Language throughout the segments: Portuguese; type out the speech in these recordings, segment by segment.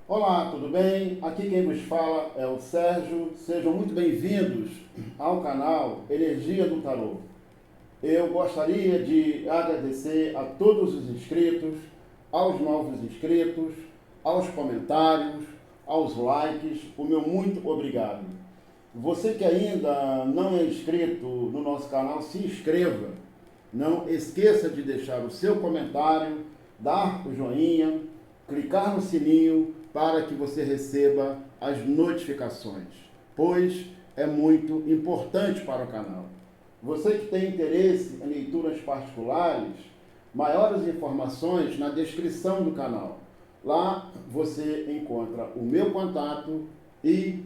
Olá, tudo bem? Aqui quem vos fala é o Sérgio. Sejam muito bem-vindos ao canal Energia do Tarô. Eu gostaria de agradecer a todos os inscritos, aos novos inscritos, aos comentários, aos likes. O meu muito obrigado. Você que ainda não é inscrito no nosso canal, se inscreva. Não esqueça de deixar o seu comentário, dar o joinha, clicar no sininho para que você receba as notificações, pois é muito importante para o canal. Você que tem interesse em leituras particulares, maiores informações na descrição do canal. Lá você encontra o meu contato e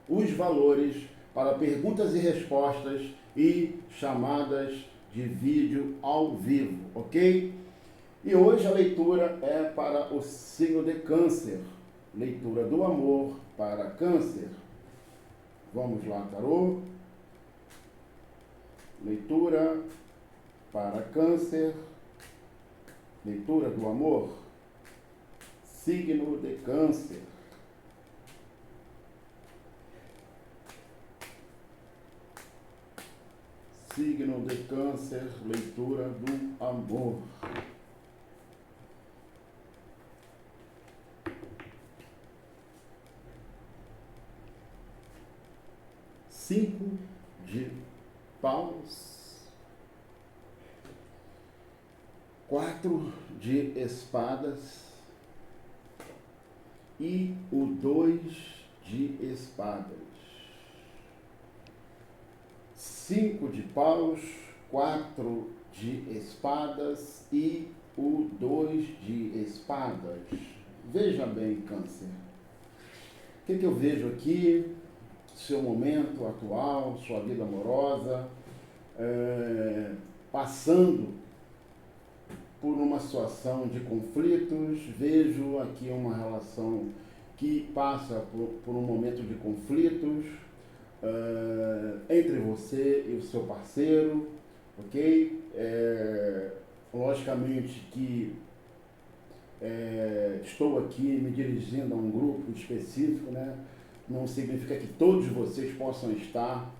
os valores para perguntas e respostas e chamadas de vídeo ao vivo, ok? E hoje a leitura é para o signo de Câncer, leitura do amor para Câncer. Vamos lá, tarô. Leitura para Câncer, leitura do amor, signo de Câncer. Signo de Câncer, leitura do amor. Cinco de paus, 4 de espadas e o 2 de espadas. 5 de paus, 4 de espadas e o 2 de espadas. Veja bem, Câncer. O que eu vejo aqui? Seu momento atual, sua vida amorosa, passando por uma situação de conflitos. Vejo aqui uma relação que passa por um momento de conflitos entre você e o seu parceiro, ok? Logicamente que estou aqui me dirigindo a um grupo específico, né? Não significa que todos vocês possam estar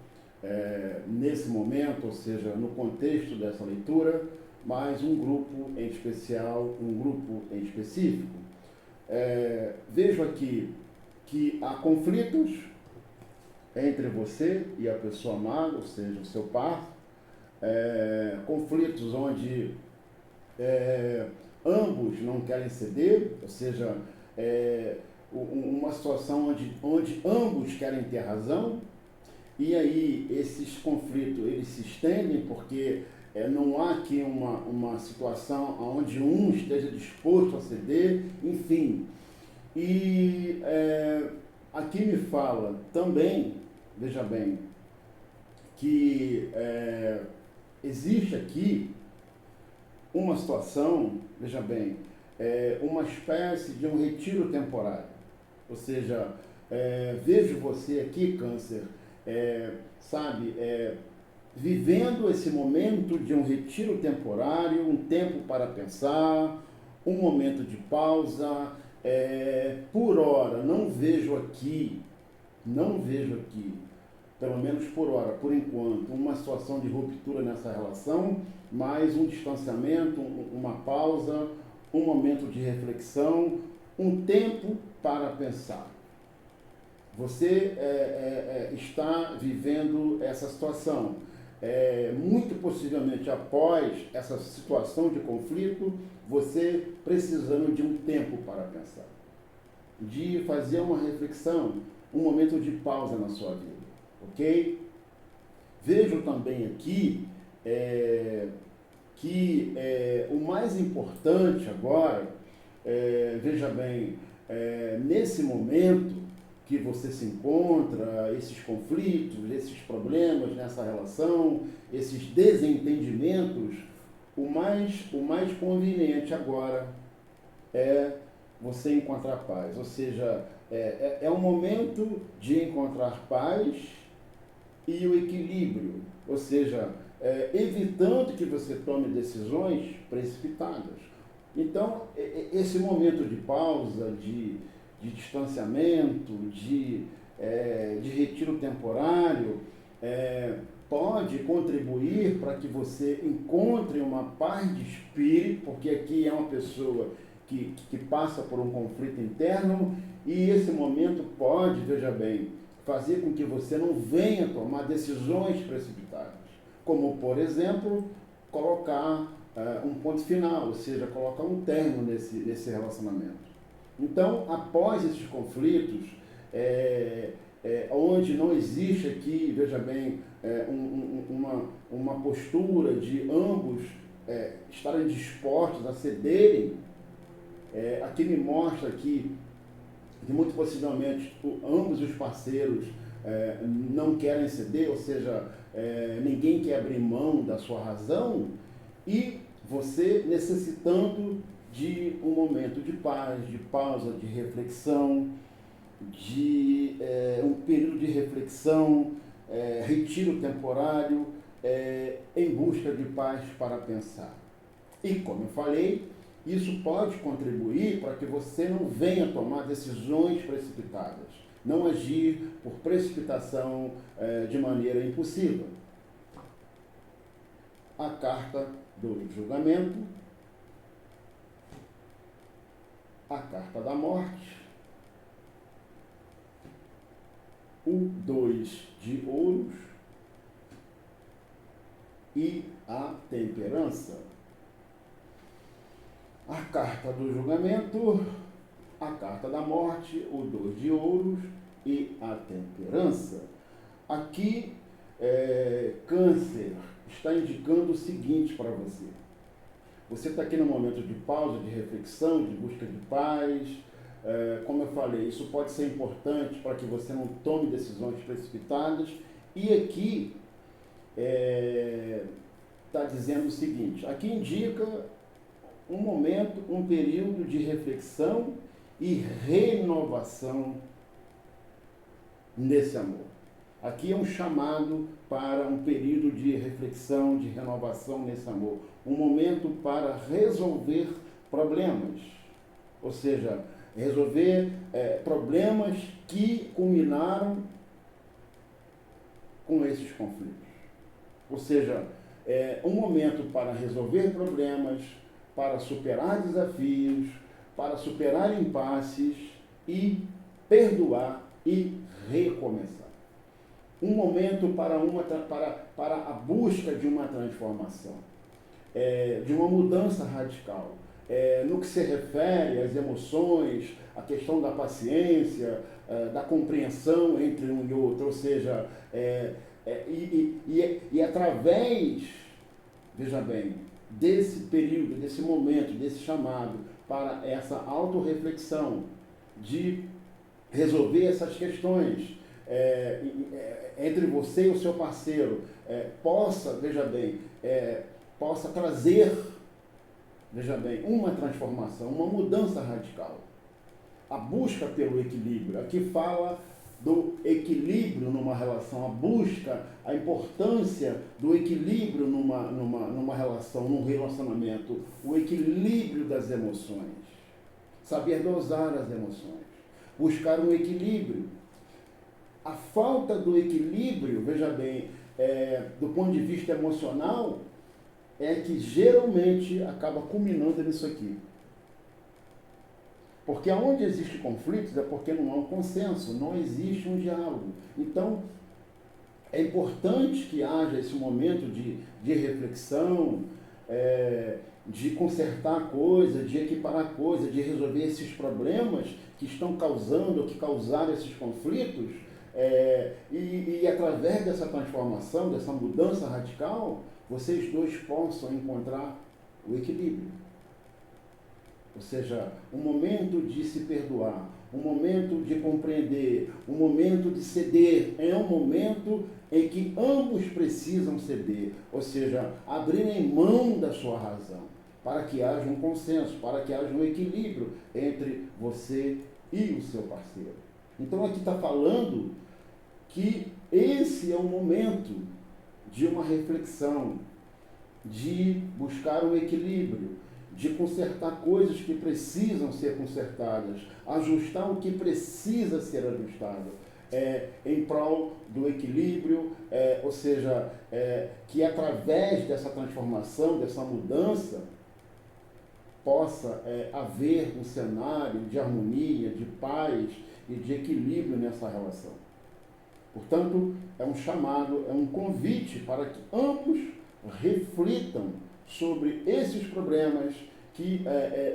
nesse momento, ou seja, no contexto dessa leitura, mas um grupo em especial, um grupo em específico. Vejo aqui que há conflitos entre você e a pessoa amada, ou seja, o seu par, conflitos onde ambos não querem ceder, ou seja, uma situação onde ambos querem ter razão, e aí esses conflitos eles se estendem porque não há aqui uma situação onde um esteja disposto a ceder, enfim. E aqui me fala também, veja bem, que existe aqui uma situação, veja bem, uma espécie de um retiro temporário. Ou seja, vejo você aqui, Câncer, sabe, vivendo esse momento de um retiro temporário, um tempo para pensar, um momento de pausa. Por hora, não vejo aqui, pelo menos por hora, por enquanto, uma situação de ruptura nessa relação, mas um distanciamento, uma pausa, um momento de reflexão, um tempo para pensar. Você está vivendo essa situação. Muito possivelmente após essa situação de conflito, você precisando de um tempo para pensar, de fazer uma reflexão, um momento de pausa na sua vida, ok? Vejo também aqui que o mais importante agora, veja bem, nesse momento que você se encontra, esses conflitos, esses problemas nessa relação, esses desentendimentos, o mais conveniente agora é você encontrar paz. Ou seja, é um momento de encontrar paz e o equilíbrio. Ou seja, evitando que você tome decisões precipitadas. Então, esse momento de pausa, de distanciamento, de retiro temporário, pode contribuir para que você encontre uma paz de espírito, porque aqui é uma pessoa que passa por um conflito interno, e esse momento pode, veja bem, fazer com que você não venha tomar decisões precipitadas, como, por exemplo, colocar um ponto final, ou seja, colocar um término nesse relacionamento. Então, após esses conflitos, onde não existe aqui, veja bem, uma postura de ambos estarem dispostos a cederem, aqui me mostra que muito possivelmente ambos os parceiros não querem ceder, ou seja, ninguém quer abrir mão da sua razão, e você necessitando de um momento de paz, de pausa, de reflexão, de um período de reflexão, retiro temporário, em busca de paz para pensar. E, como eu falei, isso pode contribuir para que você não venha tomar decisões precipitadas, não agir por precipitação de maneira impulsiva. A carta do julgamento, a carta da morte, o 2 de ouros e a temperança. A carta do julgamento, a carta da morte, o 2 de ouros e a temperança. Aqui, Câncer está indicando o seguinte para você. Você está aqui no momento de pausa, de reflexão, de busca de paz. Como eu falei, isso pode ser importante para que você não tome decisões precipitadas. E aqui está dizendo o seguinte, aqui indica um momento, um período de reflexão e renovação nesse amor. Aqui é um chamado para um período de reflexão, de renovação nesse amor. Um momento para resolver problemas. Ou seja, resolver problemas que culminaram com esses conflitos. Ou seja, um momento para resolver problemas, para superar desafios, para superar impasses e perdoar e recomeçar. Um momento para a busca de uma transformação, de uma mudança radical. No que se refere às emoções, a questão da paciência, da compreensão entre um e outro, ou seja, e através, veja bem, desse período, desse momento, desse chamado para essa autorreflexão, de resolver essas questões entre você e o seu parceiro, possa, veja bem, possa trazer, veja bem, uma transformação, uma mudança radical. A busca pelo equilíbrio, aqui fala do equilíbrio numa relação, a busca, a importância do equilíbrio numa relação, num relacionamento, o equilíbrio das emoções, saber dosar as emoções, buscar um equilíbrio. A falta do equilíbrio, veja bem, do ponto de vista emocional, é que geralmente acaba culminando nisso aqui. Porque onde existe conflitos é porque não há um consenso, não existe um diálogo. Então, é importante que haja esse momento de reflexão, de consertar coisas, de equiparar coisas, de resolver esses problemas que estão causando, ou que causaram esses conflitos, e através dessa transformação, dessa mudança radical, vocês dois possam encontrar o equilíbrio. Ou seja, um momento de se perdoar, um momento de compreender, um momento de ceder, é um momento em que ambos precisam ceder, ou seja, abrirem mão da sua razão, para que haja um consenso, para que haja um equilíbrio entre você e o seu parceiro. Então aqui está falando que esse é o momento de uma reflexão, de buscar um equilíbrio, de consertar coisas que precisam ser consertadas, ajustar o que precisa ser ajustado, em prol do equilíbrio, ou seja, que através dessa transformação, dessa mudança, possa haver um cenário de harmonia, de paz e de equilíbrio nessa relação. Portanto, é um chamado, é um convite para que ambos reflitam sobre esses problemas que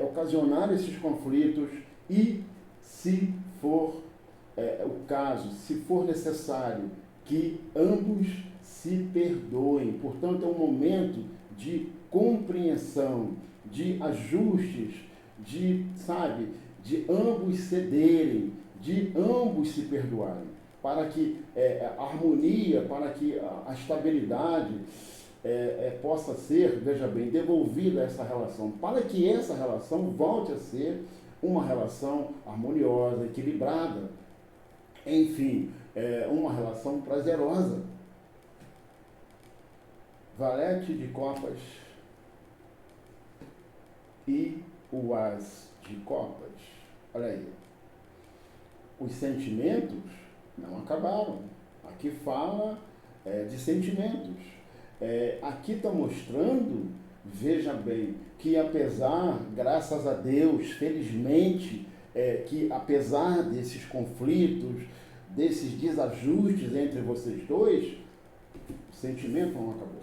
ocasionaram esses conflitos e, se for o caso, se for necessário, que ambos se perdoem. Portanto, é um momento de compreensão, de ajustes, de ambos cederem, de ambos se perdoarem, para que a harmonia, para que a estabilidade possa ser, veja bem, devolvida a essa relação, para que essa relação volte a ser uma relação harmoniosa, equilibrada, enfim, uma relação prazerosa. Valete de copas e o as de copas. Olha aí. Os sentimentos não acabaram. Aqui fala de sentimentos. Aqui está mostrando, veja bem, que apesar, graças a Deus, felizmente, que apesar desses conflitos, desses desajustes entre vocês dois, o sentimento não acabou.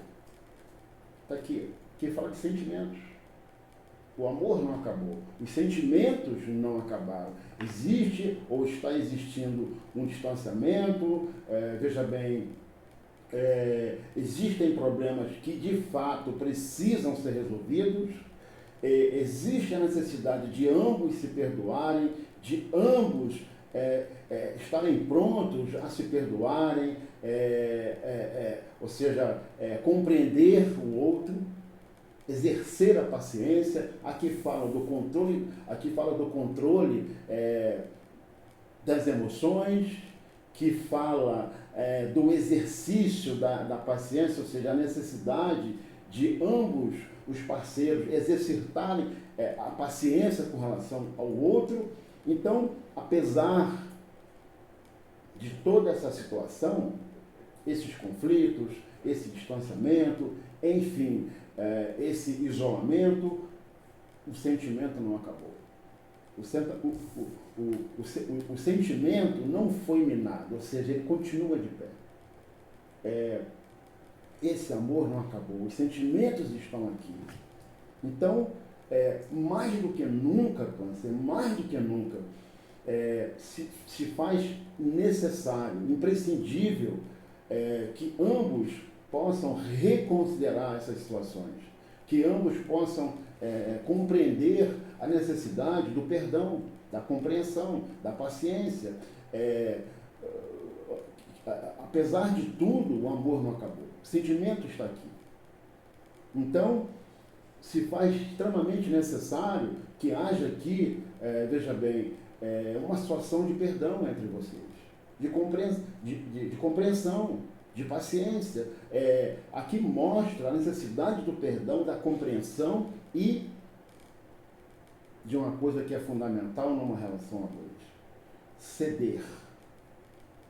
Está aqui fala de sentimentos. O amor não acabou. Os sentimentos não acabaram. Existe ou está existindo um distanciamento, veja bem, existem problemas que de fato precisam ser resolvidos, existe a necessidade de ambos se perdoarem, de ambos estarem prontos a se perdoarem, ou seja, compreender o outro, exercer a paciência. Aqui fala do controle das emoções, que fala do exercício da paciência, ou seja, a necessidade de ambos os parceiros exercitarem a paciência com relação ao outro. Então, apesar de toda essa situação, esses conflitos, esse distanciamento, enfim, esse isolamento, o sentimento não acabou. O sentimento não foi minado, ou seja, ele continua de pé. Esse amor não acabou, os sentimentos estão aqui. Então, mais do que nunca, Câncer, mais do que nunca, se faz necessário, imprescindível, que ambos possam reconsiderar essas situações, que ambos possam compreender a necessidade do perdão, da compreensão, da paciência. Apesar de tudo, o amor não acabou. O sentimento está aqui. Então, se faz extremamente necessário que haja aqui, veja bem, uma situação de perdão entre vocês, de compreensão, de paciência. Aqui mostra a necessidade do perdão, da compreensão e de uma coisa que é fundamental numa relação a dois: ceder.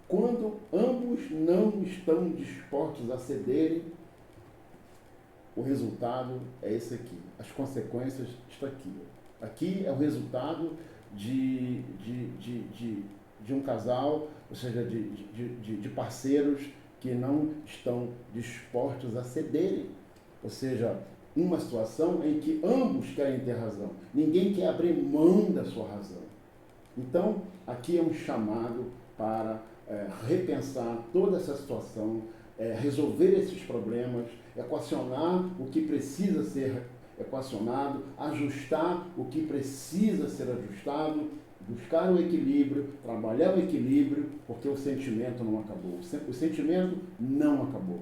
Quando ambos não estão dispostos a cederem, o resultado é esse aqui. As consequências estão aqui. Aqui é o resultado de um casal, ou seja, de parceiros que não estão dispostos a cederem. Ou seja, uma situação em que ambos querem ter razão. Ninguém quer abrir mão da sua razão. Então, aqui é um chamado para repensar toda essa situação, resolver esses problemas, equacionar o que precisa ser equacionado, ajustar o que precisa ser ajustado, buscar o equilíbrio, trabalhar o equilíbrio, porque o sentimento não acabou. O sentimento não acabou.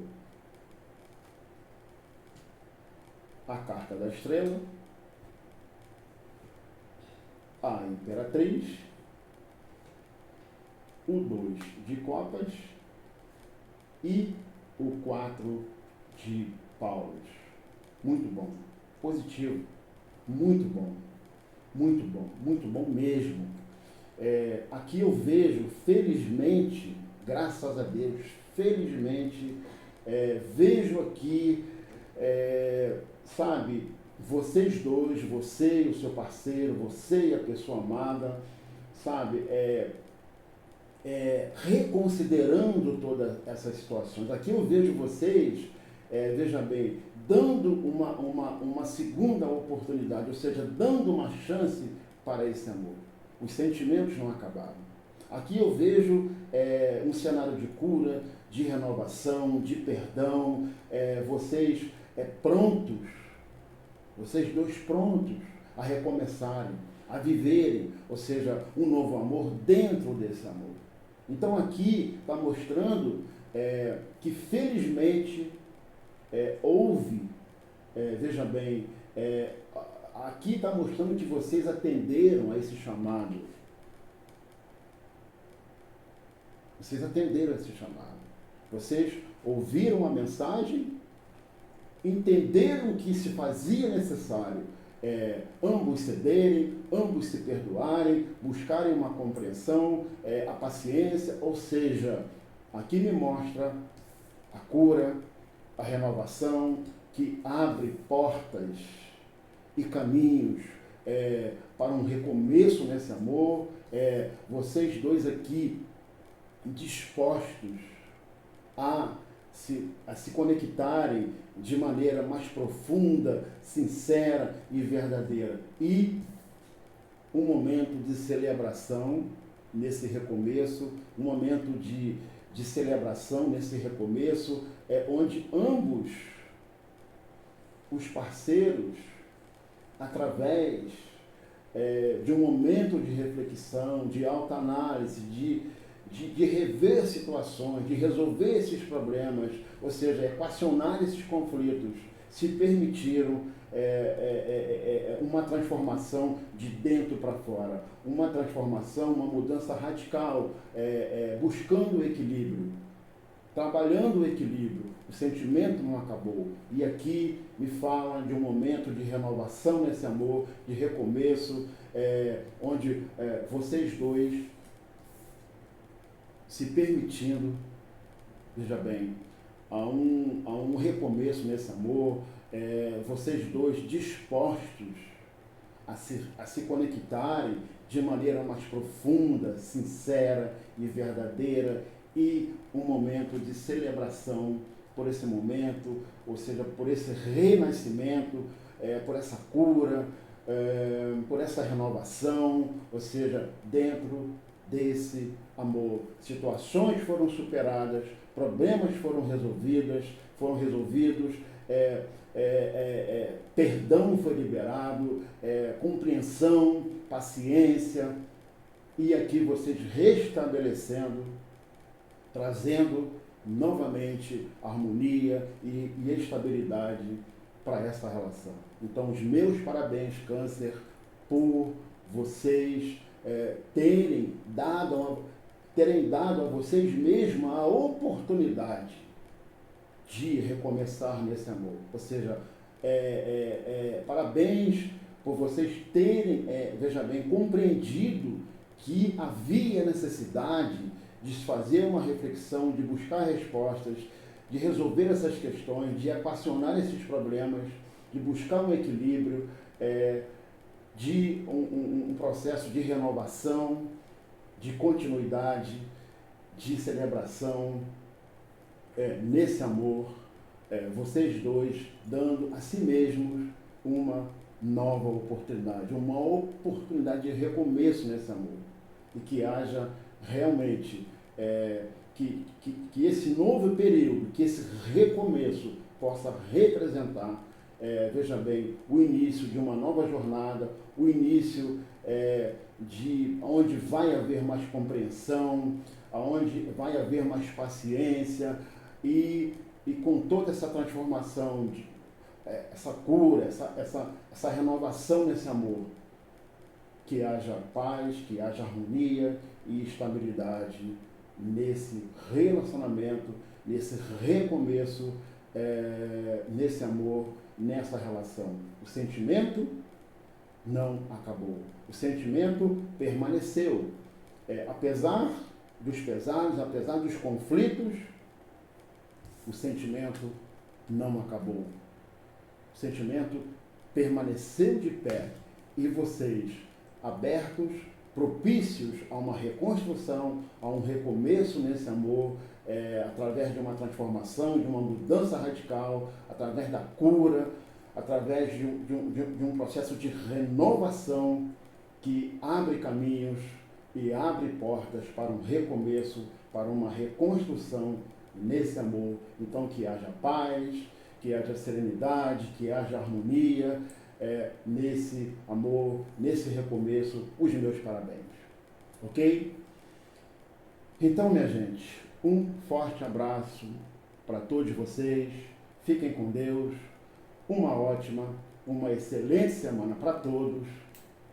A carta da estrela, a imperatriz, o 2 de copas e o 4 de paulos. Muito bom. Positivo. muito bom mesmo. Aqui eu vejo, felizmente, graças a Deus, felizmente, vejo aqui, sabe, vocês dois, você e o seu parceiro, você e a pessoa amada, sabe, reconsiderando todas essas situações. Aqui eu vejo vocês, veja bem, dando uma segunda oportunidade, ou seja, dando uma chance para esse amor. Os sentimentos não acabaram. Aqui eu vejo um cenário de cura, de renovação, de perdão, vocês prontos, vocês dois prontos a recomeçarem, a viverem, ou seja, um novo amor dentro desse amor. Então aqui está mostrando que felizmente houve, veja bem, aqui está mostrando que vocês atenderam a esse chamado. Vocês atenderam a esse chamado. Vocês ouviram a mensagem, entenderam que se fazia necessário ambos cederem, ambos se perdoarem, buscarem uma compreensão, a paciência, ou seja, aqui me mostra a cura, a renovação, que abre portas e caminhos para um recomeço nesse amor, vocês dois aqui dispostos a se conectarem de maneira mais profunda, sincera e verdadeira. E um momento de celebração nesse recomeço, um momento de celebração nesse recomeço, onde ambos os parceiros, através de um momento de reflexão, de autoanálise, de rever situações, de resolver esses problemas, ou seja, equacionar esses conflitos, se permitiram uma transformação de dentro para fora, uma transformação, uma mudança radical, buscando o equilíbrio, trabalhando o equilíbrio. O sentimento não acabou. E aqui me fala de um momento de renovação nesse amor, de recomeço, onde vocês dois se permitindo, veja bem, a um recomeço nesse amor, vocês dois dispostos a se conectarem de maneira mais profunda, sincera e verdadeira, e um momento de celebração por esse momento, ou seja, por esse renascimento, por essa cura, por essa renovação, ou seja, dentro desse amor. Situações foram superadas, problemas foram resolvidos, perdão foi liberado, compreensão, paciência, e aqui vocês restabelecendo, trazendo novamente harmonia e estabilidade para essa relação. Então, os meus parabéns, Câncer, por vocês terem dado a vocês mesmos a oportunidade de recomeçar nesse amor. Ou seja, parabéns por vocês terem, veja bem, compreendido que havia necessidade de fazer uma reflexão, de buscar respostas, de resolver essas questões, de equacionar esses problemas, de buscar um equilíbrio, de um processo de renovação, de continuidade, de celebração nesse amor, vocês dois dando a si mesmos uma nova oportunidade, uma oportunidade de recomeço nesse amor, e que haja realmente que esse novo período, que esse recomeço possa representar, veja bem, o início de uma nova jornada, o início de onde vai haver mais compreensão, onde vai haver mais paciência, e com toda essa transformação, essa cura, essa renovação nesse amor, que haja paz, que haja harmonia e estabilidade nesse relacionamento, nesse recomeço, nesse amor, nessa relação. O sentimento não acabou. O sentimento permaneceu. Apesar dos pesares, apesar dos conflitos, o sentimento não acabou. O sentimento permaneceu de pé. E vocês, abertos, propícios a uma reconstrução, a um recomeço nesse amor, através de uma transformação, de uma mudança radical, através da cura, através de um processo de renovação que abre caminhos e abre portas para um recomeço, para uma reconstrução nesse amor. Então, que haja paz, que haja serenidade, que haja harmonia nesse amor, nesse recomeço. Os meus parabéns. Ok? Então, minha gente, um forte abraço para todos vocês. Fiquem com Deus. Uma ótima, uma excelente semana para todos.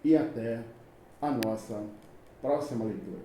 E até a nossa próxima leitura.